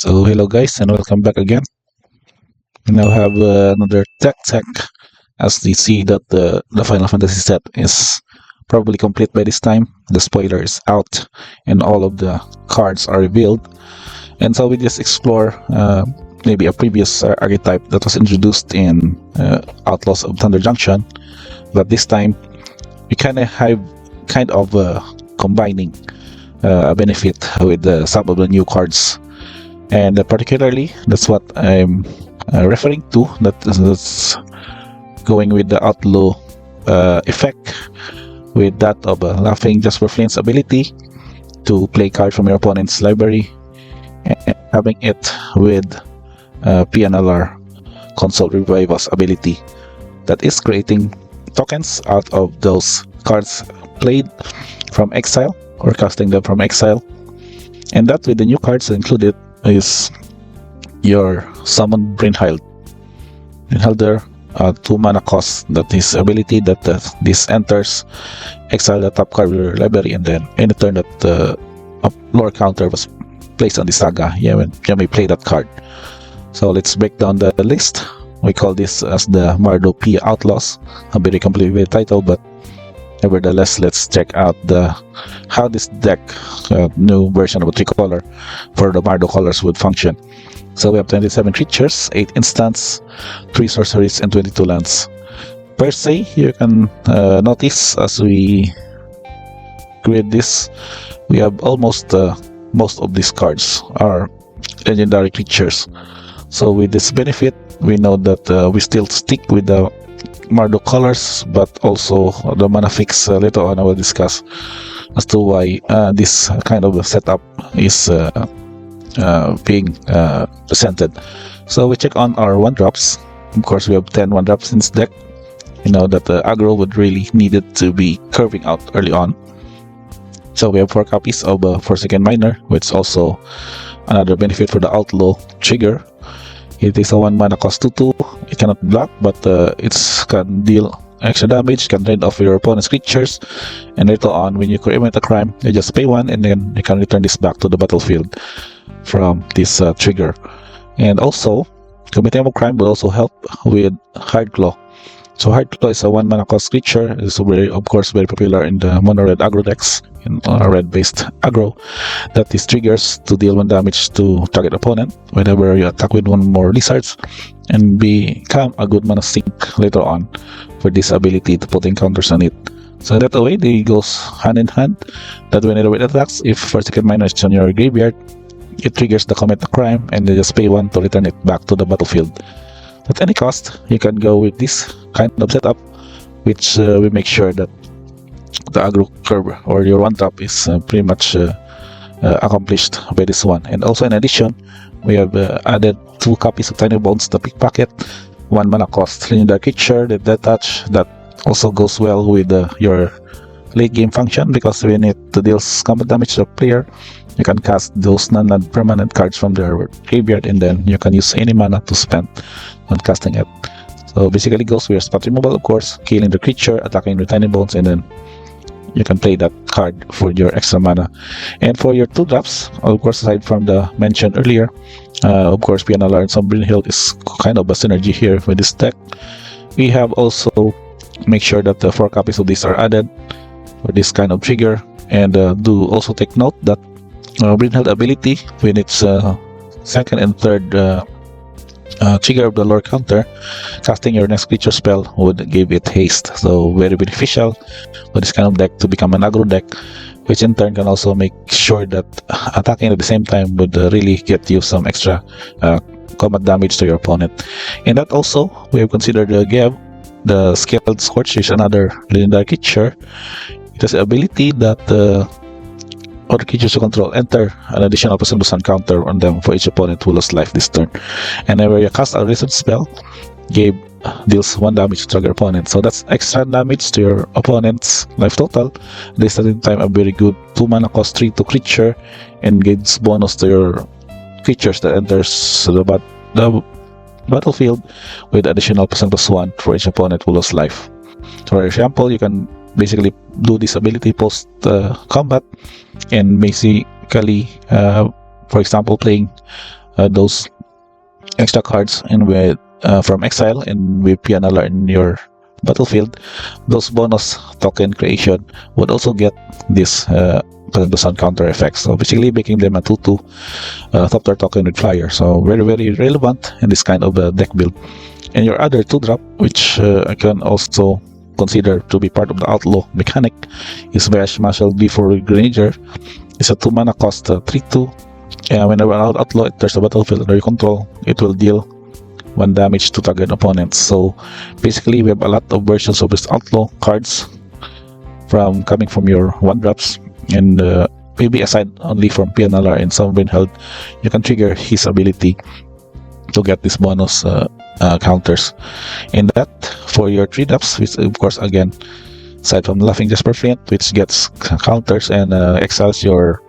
So hello guys and welcome back again. We now have another tech as we see that the Final Fantasy set is probably complete by this time. The spoiler is out and all of the cards are revealed. And so we just explore maybe a previous archetype that was introduced in Outlaws of Thunder Junction. But this time we kind of combining a benefit with some of the new cards. And particularly, that's what I'm referring to. That's going with the outlaw effect, with that of Laughing Just for Flame's ability to play card from your opponent's library, and having it with PNLR Console Revival's ability that is creating tokens out of those cards played from exile or casting them from exile. And that with the new cards included is your summon Brynhild. Brynhilder, 2 mana cost. That is ability that this enters, exile the top card of your library, and then any turn that a lore counter was placed on the saga, you may play that card. So let's break down the list. We call this as the Mardu Pia Outlaws. A very complicated title, but nevertheless, let's check out how this deck, new version of a tricolor for the Mardu colors would function. So we have 27 creatures, 8 instants, 3 sorceries, and 22 lands. Per se, you can notice as we create this, we have almost most of these cards are legendary creatures. So with this benefit, we know that we still stick with the Mardu colors, but also the mana fix. Later on I will discuss as to why this kind of setup is being presented. So we check on our 1-drops. Of course, we have 10 1-drops in this deck. You know that the aggro would really need it to be curving out early on. So we have 4 copies of Forsaken Miner, which is also another benefit for the outlaw trigger. It is a 1 mana cost 2/2. It cannot block, but it can deal extra damage, can trade off your opponent's creatures, and later on, when you commit a crime, you just pay 1 and then you can return this back to the battlefield from this trigger. And also, committing a crime will also help with Hardclaw. So Hardclaw is a 1 mana cost creature. It's of course very popular in the mono red aggro decks, in red based aggro. That is triggers to deal 1 damage to target opponent whenever you attack with 1 more lizards, and become a good mana sink later on for this ability to put counters on it. So that way they goes hand in hand, that whenever it attacks, if Forsaken Miner is on your graveyard, it triggers the commit a crime and they just pay 1 to return it back to the battlefield. At any cost, you can go with this kind of setup, which we make sure that the aggro curve or your 1-drop is pretty much accomplished by this one. And also in addition, we have added 2 copies of Tiny Bones, the Pickpocket, 1 mana cost legendary creature, the Death Touch, that also goes well with your late game function, because when it deals combat damage to a player, you can cast those non-land permanent cards from their graveyard, and then you can use any mana to spend on casting it. So basically goes with your spot removal, of course, killing the creature, attacking with Tiny Bones, and then you can play that card for your extra mana. And for your 2-drops, of course, aside from the mentioned earlier, of course, PNLR and some Brynhild is kind of a synergy here with this deck. We have also make sure that the 4 copies of these are added for this kind of trigger, and do also take note that Brynhild ability, when it's second and third trigger of the lore counter, casting your next creature spell would give it haste. So very beneficial for this kind of deck to become an aggro deck, which in turn can also make sure that attacking at the same time would really get you some extra combat damage to your opponent. And that also, we have considered the Scaled Scorch, is another legendary creature. It has the ability that other creatures you control enter an additional +1/+1 counter on them for each opponent who lost life this turn. And whenever you cast a recent spell, deals 1 damage to target opponent. So that's extra damage to your opponent's life total. This at the same time a very good 2 mana cost 3/2 creature, and gives bonus to your creatures that enters the battlefield with additional +1/+1 for each opponent who lost life. So for example, you can basically do this ability post combat, and basically for example playing those extra cards and with from exile and with PNLR in your battlefield, those bonus token creation would also get this sound counter effects. So basically making them a 2/2 top tier token with flyer. So very relevant in this kind of deck build. And your other 2-drop, which I can also consider to be part of the outlaw mechanic, is Bash Marshal before Grenadier. It's a 2 mana cost 3/2. Whenever an outlaw enters the battlefield under your control, it will deal 1 damage to target opponents. So basically we have a lot of versions of this outlaw cards coming from your 1-drops, and maybe aside only from PNLR and Sovereign Held, you can trigger his ability to get this bonus counters. And that for your 3-drops, which of course again, aside from Laughing Jasper Flint, which gets counters and exiles your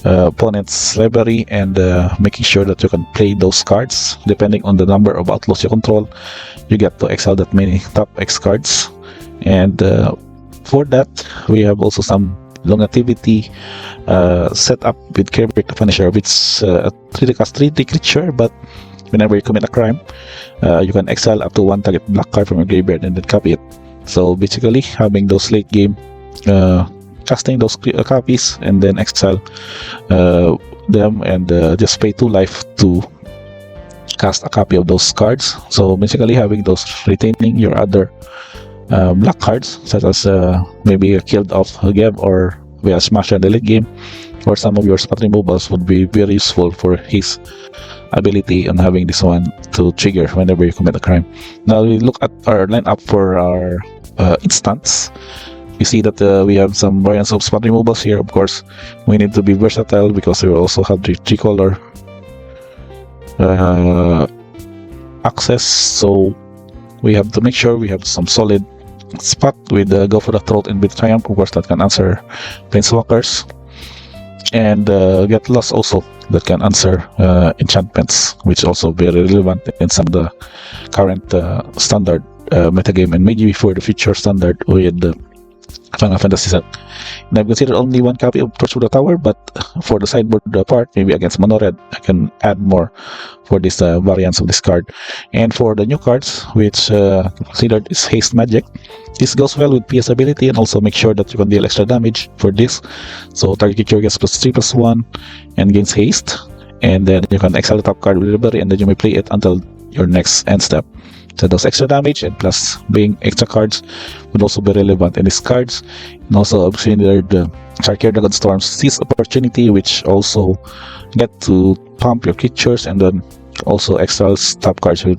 opponent's library, and making sure that you can play those cards depending on the number of outlaws you control. You get to exile that many top X cards. And for that, we have also some longevity set up with Kerbeck the Punisher, which a 3-3 creature, but whenever you commit a crime, you can exile up to 1 target black card from your graveyard and then copy it. So basically having those late game casting those copies and then exile them and just pay 2 life to cast a copy of those cards. So basically having those retaining your other black cards, such as maybe a killed off Geb or via Smasher in the late game, or some of your spot removals would be very useful for his ability on having this one to trigger whenever you commit a crime. Now we look at our lineup for our instants. You see that we have some variants of spot removals here. Of course, we need to be versatile because we also have the 3-color access. So we have to make sure we have some solid spot with Go for the Throat and with Triumph, of course, that can answer Planeswalkers, and Get Lost also that can answer enchantments, which also very relevant in some of the current standard metagame, and maybe for the future standard with the Final Fantasy set. And I've considered only 1 copy of Torch of the Tower, but for the sideboard part, maybe against Mono Red, I can add more for this variants of this card. And for the new cards, which considered is Haste Magic, this goes well with PS ability, and also make sure that you can deal extra damage for this. So target creature gets +3/+1 and gains haste, and then you can exile the top card with library, and then you may play it until your next end step. So those extra damage and plus being extra cards would also be relevant in these cards. And also I've seen the Sharkir Dragon Storm's Seize Opportunity, which also get to pump your creatures and then also exiles top cards with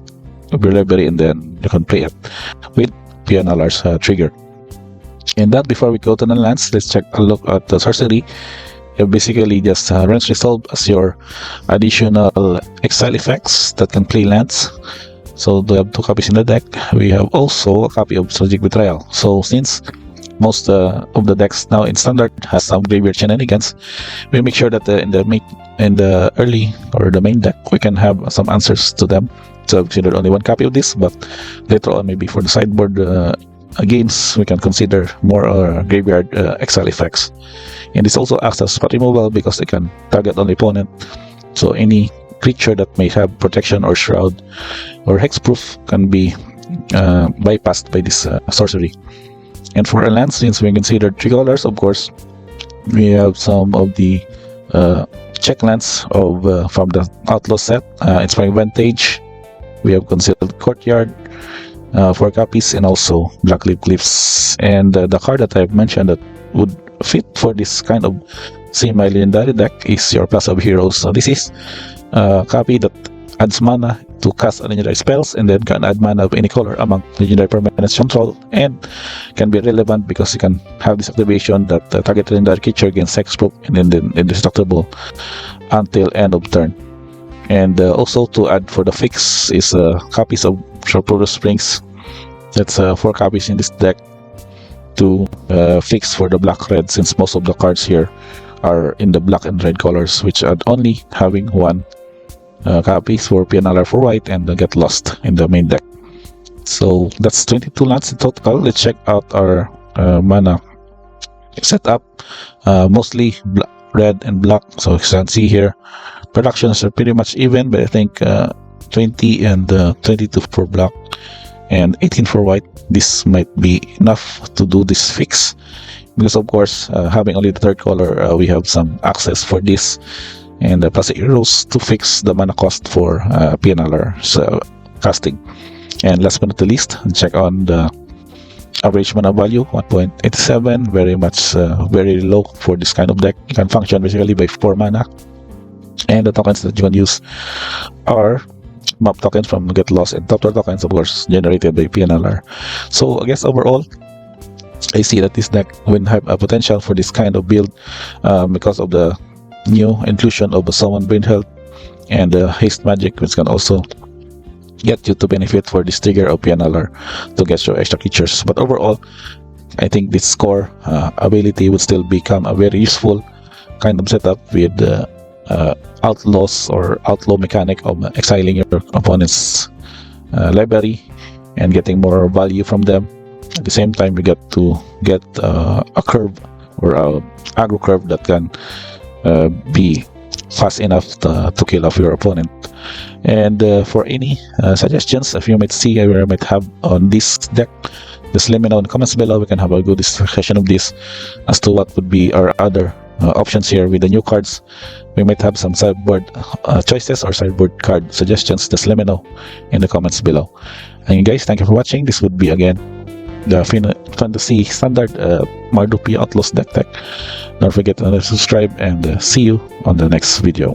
your library, and then you can play it with PNLR's trigger. And that before we go to the lands, let's check a look at the sorcery. You basically just Rents Resolve as your additional exile effects that can play lands. So we have 2 copies in the deck. We have also a copy of Strategic Betrayal. So since most of the decks now in standard has some graveyard shenanigans, we make sure that in the early or the main deck we can have some answers to them. So I've considered only 1 copy of this, but later on maybe for the sideboard games we can consider more graveyard exile effects. And this also acts as spot removal because it can target only opponent. So any creature that may have protection or shroud or hexproof can be bypassed by this sorcery. And for our lands, since we considered 3 colors, of course, we have some of the check lands of from the Outlaw set. Inspiring Vantage, we have Concealed Courtyard, 4 copies, and also Blackleaf Cliffs. And the card that I've mentioned that would fit for this kind of semi-legendary deck is your Plaza of Heroes. So this is copy that adds mana to cast legendary spells, and then can add mana of any color among legendary permanents control, and can be relevant because you can have this activation that target legendary creature gains hexproof and then indestructible until end of turn. And also to add for the fix is copies of Shopee Springs. That's 4 copies in this deck to fix for the black-red, since most of the cards here are in the black and red colors, which are only having 1 copies for PNLR for white and Get Lost in the main deck. So that's 22 lands in total. Let's check out our mana setup. Mostly red and black. So you can see here productions are pretty much even, but I think 20 and 22 for black and 18 for white. This might be enough to do this fix, because of course having only the third color, we have some access for this, and plus arrows to fix the mana cost for PNLR casting. And last but not the least, check on the average mana value, 1.87, very much very low for this kind of deck. You can function basically by 4 mana, and the tokens that you can use are map tokens from Get Lost and top tier tokens, of course, generated by PNLR. So I guess overall, I see that this deck will have a potential for this kind of build because of the new inclusion of the Summon Brain Health and Haste Magic, which can also get you to benefit for this trigger of PNLR to get your extra creatures. But overall, I think this core ability would still become a very useful kind of setup with outlaws or outlaw mechanic of exiling your opponent's library and getting more value from them. At the same time, you get to get a curve or a aggro curve that can be fast enough to kill off your opponent. And for any suggestions if you might see or might have on this deck, just let me know in the comments below. We can have a good discussion of this as to what would be our other options here with the new cards. We might have some sideboard choices or sideboard card suggestions. Just let me know in the comments below. And guys, thank you for watching. This would be again the fantasy standard Mardu Pia Outlaws deck. Don't forget to subscribe, and see you on the next video.